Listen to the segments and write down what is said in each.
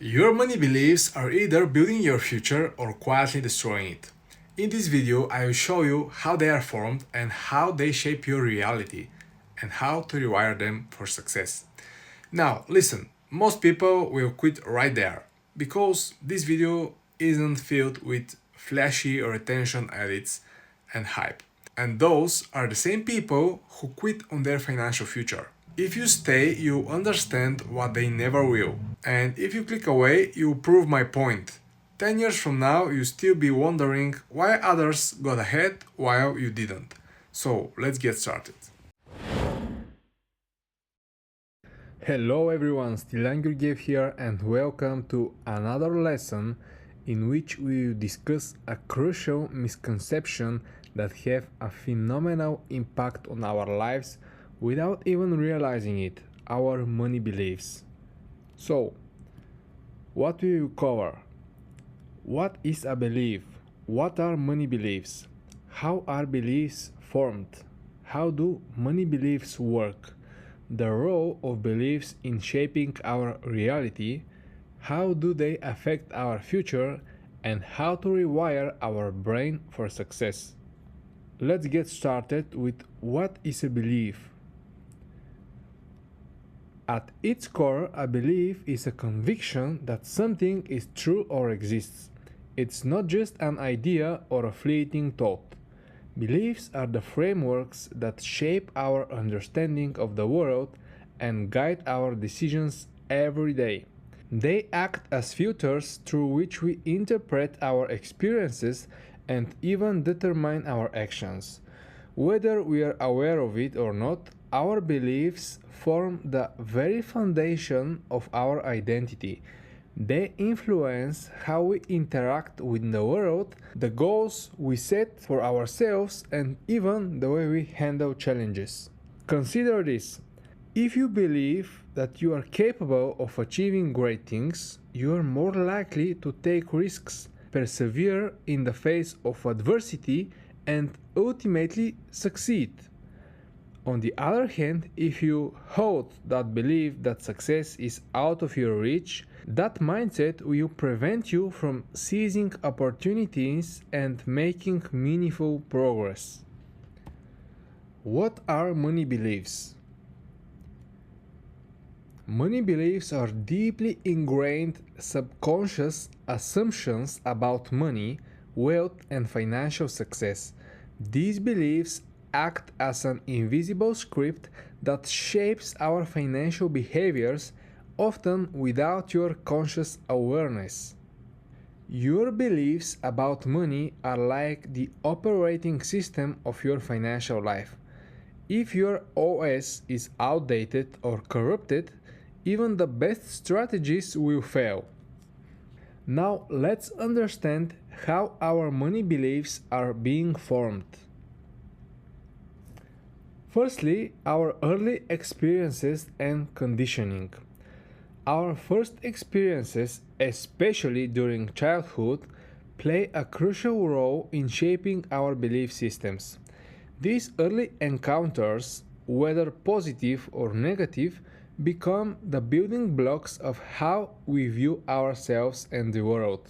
Your money beliefs are either building your future or quietly destroying it. In this video, I will show you how they are formed and how they shape your reality and how to rewire them for success. Now, listen, most people will quit right there because this video isn't filled with flashy or attention edits and hype. And those are the same people who quit on their financial future. If you stay, you understand what they never will. And if you click away, you prove my point. 10 years from now, you still be wondering why others got ahead while you didn't. So let's get started. Hello everyone, Stilan Gurgiev here and welcome to another lesson in which we will discuss a crucial misconception that have a phenomenal impact on our lives without even realizing it, our money beliefs. So, what will you cover? What is a belief? What are money beliefs? How are beliefs formed? How do money beliefs work? The role of beliefs in shaping our reality, how do they affect our future, and how to rewire our brain for success. Let's get started with what is a belief. At its core, a belief is a conviction that something is true or exists. It's not just an idea or a fleeting thought. Beliefs are the frameworks that shape our understanding of the world and guide our decisions every day. They act as filters through which we interpret our experiences and even determine our actions. Whether we are aware of it or not, our beliefs form the very foundation of our identity. They influence how we interact with the world, the goals we set for ourselves, and even the way we handle challenges. Consider this. If you believe that you are capable of achieving great things, you are more likely to take risks, persevere in the face of adversity, and ultimately succeed. On the other hand, if you hold that belief that success is out of your reach, that mindset will prevent you from seizing opportunities and making meaningful progress. What are money beliefs? Money beliefs are deeply ingrained subconscious assumptions about money, wealth, and financial success. These beliefs act as an invisible script that shapes our financial behaviors, often without your conscious awareness. Your beliefs about money are like the operating system of your financial life. If your OS is outdated or corrupted, even the best strategies will fail. Now let's understand how our money beliefs are being formed. Firstly, our early experiences and conditioning. Our first experiences, especially during childhood, play a crucial role in shaping our belief systems. These early encounters, whether positive or negative, become the building blocks of how we view ourselves and the world.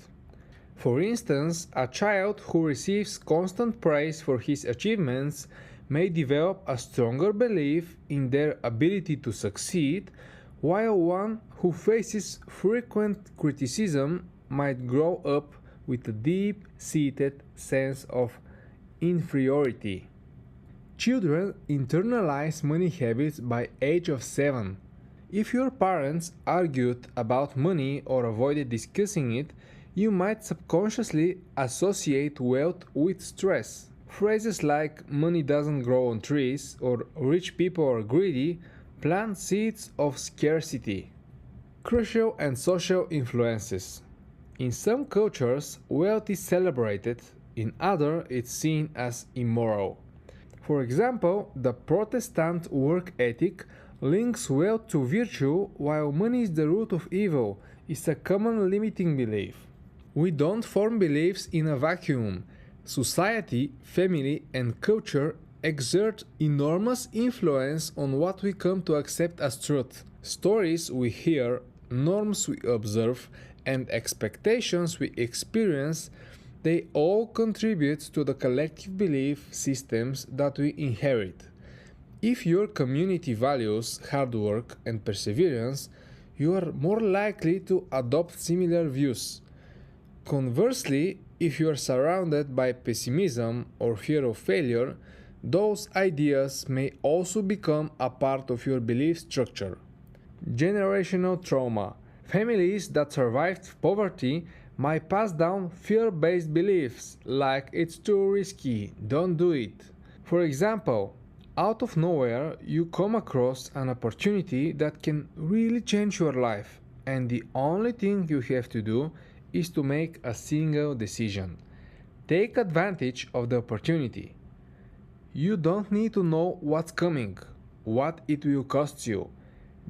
For instance, a child who receives constant praise for his achievements may develop a stronger belief in their ability to succeed, while one who faces frequent criticism might grow up with a deep-seated sense of inferiority. Children internalize money habits by age of 7. If your parents argued about money or avoided discussing it, you might subconsciously associate wealth with stress. Phrases like money doesn't grow on trees or rich people are greedy plant seeds of scarcity. Crucial and social influences. In some cultures, wealth is celebrated, in others, it's seen as immoral. For example, the Protestant work ethic links wealth to virtue, while money is the root of evil, is a common limiting belief. We don't form beliefs in a vacuum. Society, family, and culture exert enormous influence on what we come to accept as truth. Stories we hear, norms we observe, and expectations we experience, they all contribute to the collective belief systems that we inherit. If your community values hard work and perseverance, you are more likely to adopt similar views. Conversely, if you are surrounded by pessimism or fear of failure, those ideas may also become a part of your belief structure. Generational trauma. Families that survived poverty might pass down fear based beliefs like it's too risky, don't do it. For example, out of nowhere, you come across an opportunity that can really change your life, and the only thing you have to do is to make a single decision. Take advantage of the opportunity. You don't need to know what's coming, what it will cost you,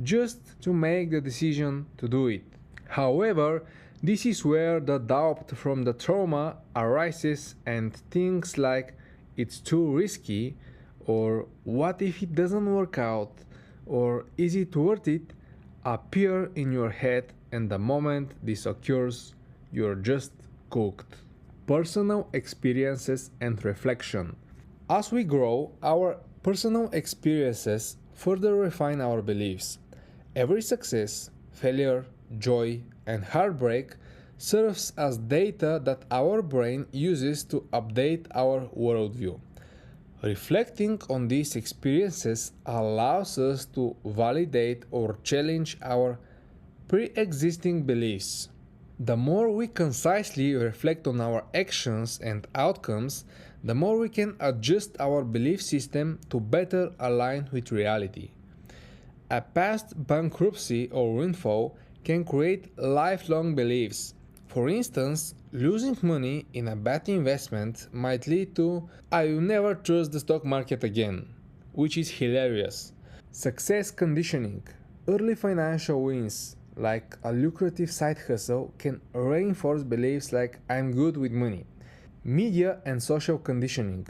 just to make the decision to do it. However, this is where the doubt from the trauma arises, and things like it's too risky, or what if it doesn't work out, or is it worth it, appear in your head, and the moment this occurs, you're just cooked. Personal experiences and reflection. As we grow, our personal experiences further refine our beliefs. Every success, failure, joy, and heartbreak serves as data that our brain uses to update our worldview. Reflecting on these experiences allows us to validate or challenge our pre-existing beliefs. The more we concisely reflect on our actions and outcomes, the more we can adjust our belief system to better align with reality. A past bankruptcy or windfall can create lifelong beliefs. For instance, losing money in a bad investment might lead to "I will never trust the stock market again," which is hilarious. Success conditioning. Early financial wins, like a lucrative side hustle, can reinforce beliefs like "I'm good with money." Media and social conditioning.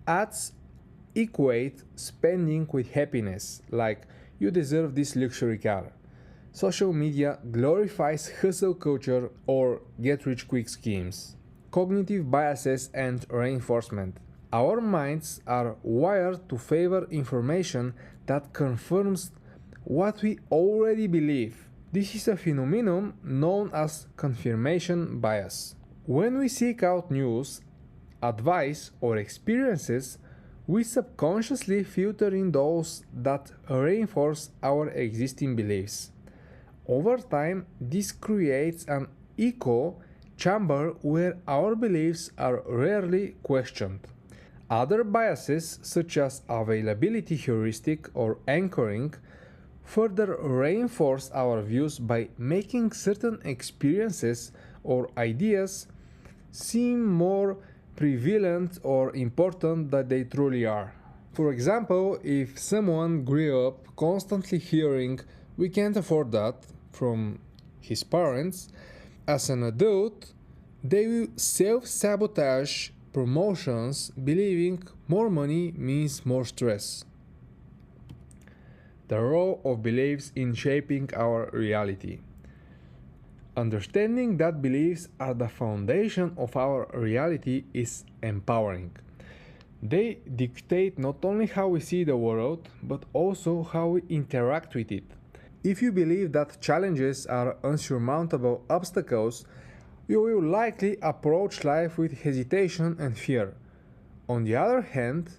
Ads equate spending with happiness, like "you deserve this luxury car." Social media glorifies hustle culture or get-rich-quick schemes. Cognitive biases and reinforcement. Our minds are wired to favor information that confirms what we already believe. This is a phenomenon known as confirmation bias. When we seek out news, advice, or experiences, we subconsciously filter in those that reinforce our existing beliefs. Over time, this creates an echo chamber where our beliefs are rarely questioned. Other biases, such as availability heuristic or anchoring, further reinforce our views by making certain experiences or ideas seem more prevalent or important than they truly are. For example, if someone grew up constantly hearing "we can't afford that" from his parents, as an adult, they will self-sabotage promotions believing more money means more stress. The role of beliefs in shaping our reality. Understanding that beliefs are the foundation of our reality is empowering. They dictate not only how we see the world, but also how we interact with it. If you believe that challenges are unsurmountable obstacles, you will likely approach life with hesitation and fear. On the other hand,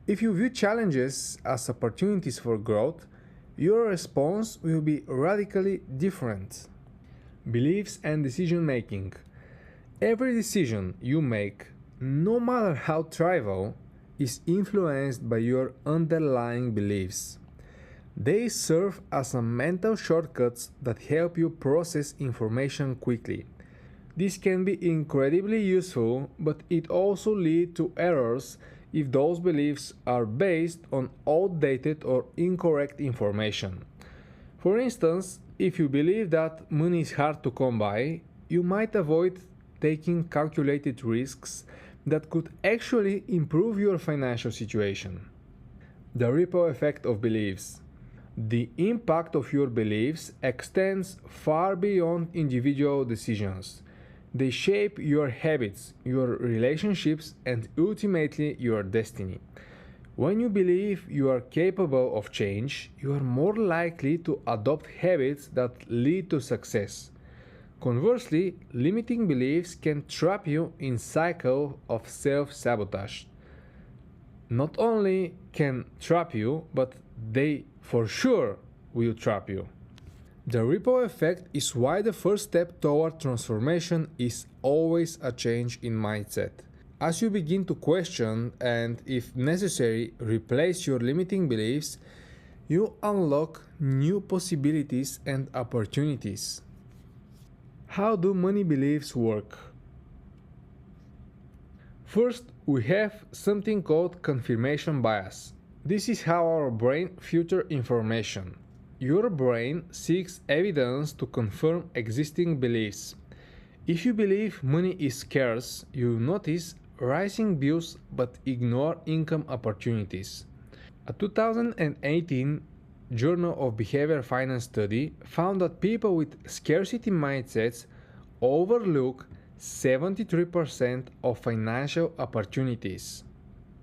if you view challenges as opportunities for growth, your response will be radically different. Beliefs and decision making. Every decision you make, no matter how trivial, is influenced by your underlying beliefs. They serve as mental shortcuts that help you process information quickly. This can be incredibly useful, but it also leads to errors if those beliefs are based on outdated or incorrect information. For instance, if you believe that money is hard to come by, you might avoid taking calculated risks that could actually improve your financial situation. The ripple effect of beliefs. The impact of your beliefs extends far beyond individual decisions. They shape your habits, your relationships, and ultimately your destiny. When you believe you are capable of change, you are more likely to adopt habits that lead to success. Conversely, limiting beliefs can trap you in cycle of self-sabotage. Not only can trap you, but they for sure will trap you. The ripple effect is why the first step toward transformation is always a change in mindset. As you begin to question and, if necessary, replace your limiting beliefs, you unlock new possibilities and opportunities. How do money beliefs work? First, we have something called confirmation bias. This is how our brain filters information. Your brain seeks evidence to confirm existing beliefs. If you believe money is scarce, you notice rising bills but ignore income opportunities. A 2018 Journal of Behavioral Finance study found that people with scarcity mindsets overlook 73% of financial opportunities.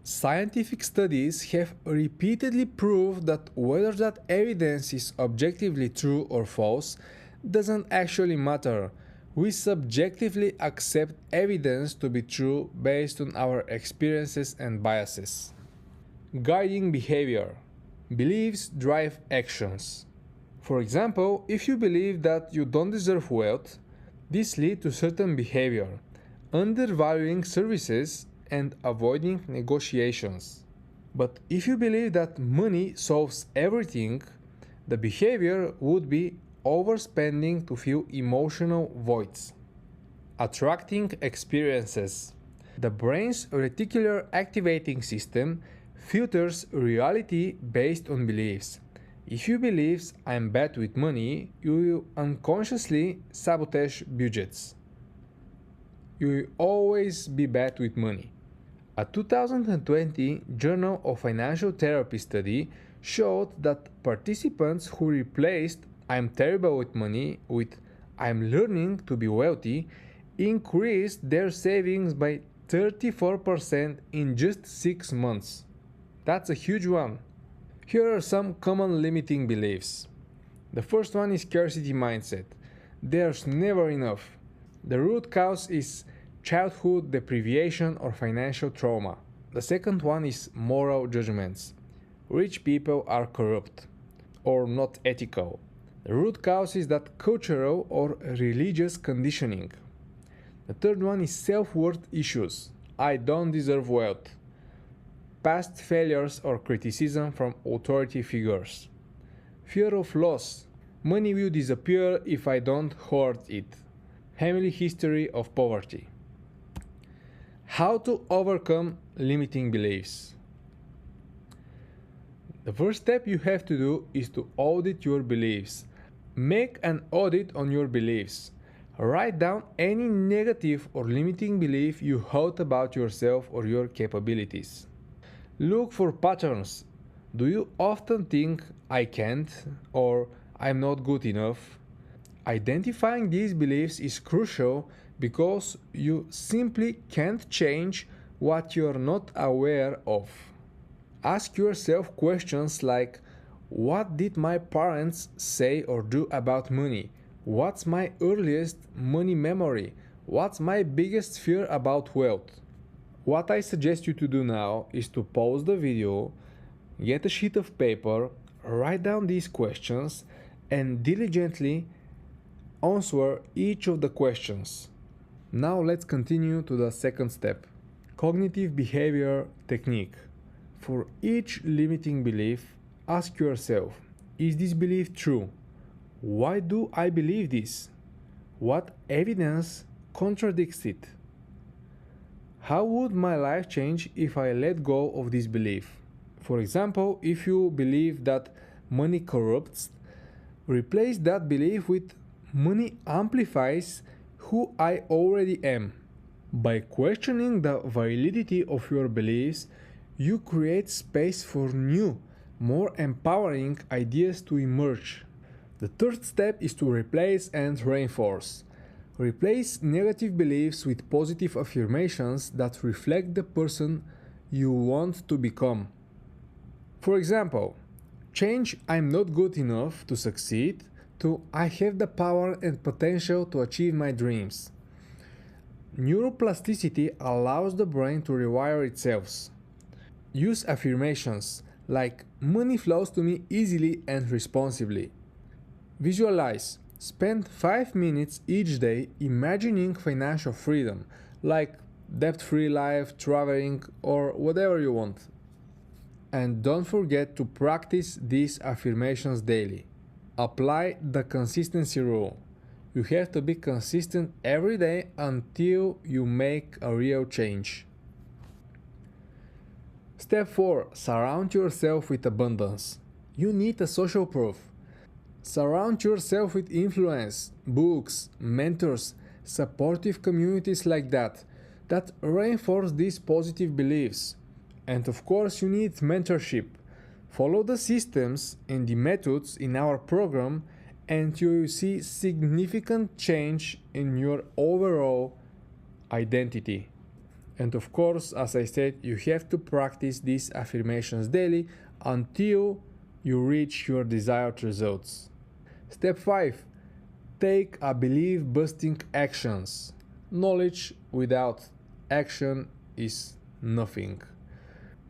Scientific studies have repeatedly proved that whether that evidence is objectively true or false doesn't actually matter. We subjectively accept evidence to be true based on our experiences and biases. Guiding behavior. Beliefs drive actions. For example, if you believe that you don't deserve wealth, this leads to certain behavior, undervaluing services and avoiding negotiations. But if you believe that money solves everything, the behavior would be overspending to fill emotional voids. Attracting experiences. The brain's reticular activating system filters reality based on beliefs. If you believe I'm bad with money, you will unconsciously sabotage budgets. You will always be bad with money. A 2020 Journal of Financial Therapy study showed that participants who replaced "I'm terrible with money" with "I'm learning to be wealthy" increased their savings by 34% in just 6 months. That's a huge one. Here are some common limiting beliefs. The first one is scarcity mindset. There's never enough. The root cause is childhood deprivation or financial trauma. The second one is moral judgments. Rich people are corrupt or not ethical. The root cause is that cultural or religious conditioning. The third one is self-worth issues. I don't deserve wealth. Past failures or criticism from authority figures. Fear of loss. Money will disappear if I don't hoard it. Family history of poverty. How to overcome limiting beliefs. The first step you have to do is to audit your beliefs. Make an audit on your beliefs. Write down any negative or limiting belief you hold about yourself or your capabilities. Look for patterns. Do you often think I can't or I'm not good enough? Identifying these beliefs is crucial because you simply can't change what you're not aware of. Ask yourself questions like, what did my parents say or do about money? What's my earliest money memory? What's my biggest fear about wealth? What I suggest you to do now is to pause the video, get a sheet of paper, write down these questions, and diligently answer each of the questions. Now let's continue to the second step. Cognitive behavior technique. For each limiting belief, ask yourself, is this belief true? Why do I believe this? What evidence contradicts it? How would my life change if I let go of this belief? For example, if you believe that money corrupts, replace that belief with money amplifies who I already am. By questioning the validity of your beliefs, you create space for new, more empowering ideas to emerge. The third step is to replace and reinforce. Replace negative beliefs with positive affirmations that reflect the person you want to become. For example, change "I'm not good enough to succeed" to "I have the power and potential to achieve my dreams." Neuroplasticity allows the brain to rewire itself. Use affirmations like "money flows to me easily and responsibly." Visualize. Spend 5 minutes each day imagining financial freedom, like debt-free life, traveling, or whatever you want. And don't forget to practice these affirmations daily. Apply the consistency rule. You have to be consistent every day until you make a real change. Step 4. Surround yourself with abundance. You need a social proof. Surround yourself with influence, books, mentors, supportive communities like that reinforce these positive beliefs. And of course, you need mentorship. Follow the systems and the methods in our program and you will see significant change in your overall identity. And of course, as I said, you have to practice these affirmations daily until you reach your desired results. Step 5. Take a belief-busting actions. Knowledge without action is nothing.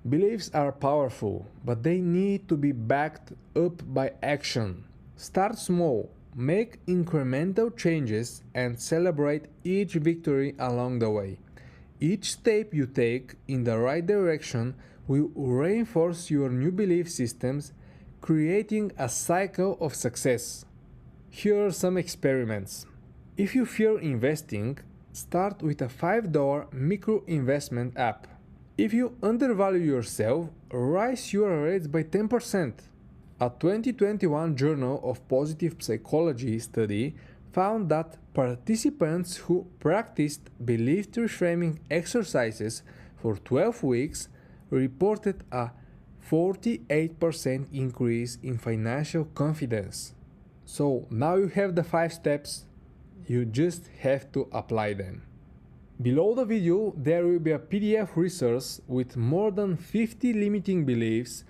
Beliefs are powerful, but they need to be backed up by action. Start small, make incremental changes, and celebrate each victory along the way. Each step you take in the right direction will reinforce your new belief systems, creating a cycle of success. Here are some experiments. If you fear investing, start with a $5 micro investment app. If you undervalue yourself, raise your rates by 10%. A 2021 Journal of Positive Psychology study found that participants who practiced belief reframing exercises for 12 weeks reported a 48% increase in financial confidence. So now you have the 5 steps, you just have to apply them. Below the video there will be a PDF resource with more than 50 limiting beliefs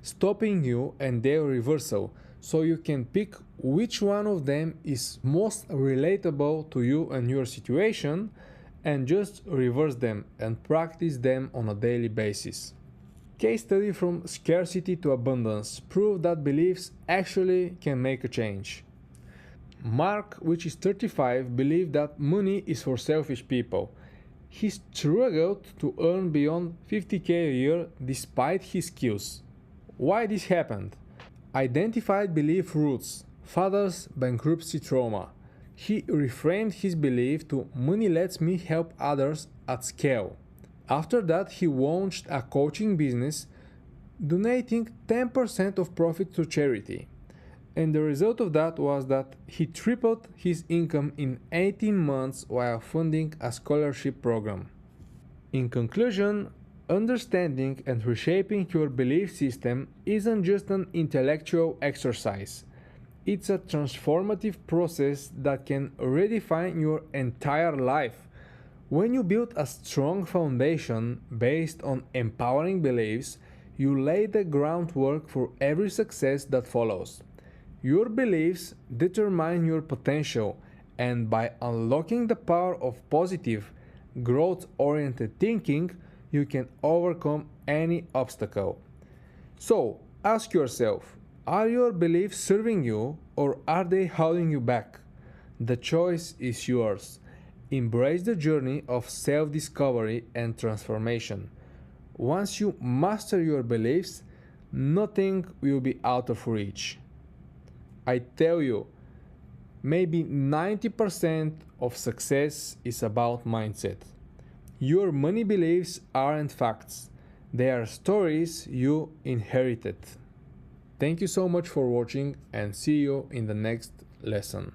stopping you and their reversal, so you can pick which one of them is most relatable to you and your situation and just reverse them and practice them on a daily basis. Case study from scarcity to abundance prove that beliefs actually can make a change. Mark, which is 35, believed that money is for selfish people. He struggled to earn beyond 50k a year despite his skills. Why this happened? Identified belief roots. Father's bankruptcy trauma. He reframed his belief to "money lets me help others at scale." After that, he launched a coaching business, donating 10% of profit to charity. And the result of that was that he tripled his income in 18 months while funding a scholarship program. In conclusion, understanding and reshaping your belief system isn't just an intellectual exercise. It's a transformative process that can redefine your entire life. When you build a strong foundation based on empowering beliefs, you lay the groundwork for every success that follows. Your beliefs determine your potential, and by unlocking the power of positive, growth-oriented thinking, you can overcome any obstacle. So, ask yourself, are your beliefs serving you or are they holding you back? The choice is yours. Embrace the journey of self-discovery and transformation. Once you master your beliefs, nothing will be out of reach. I tell you, maybe 90% of success is about mindset. Your money beliefs aren't facts, they are stories you inherited. Thank you so much for watching and see you in the next lesson.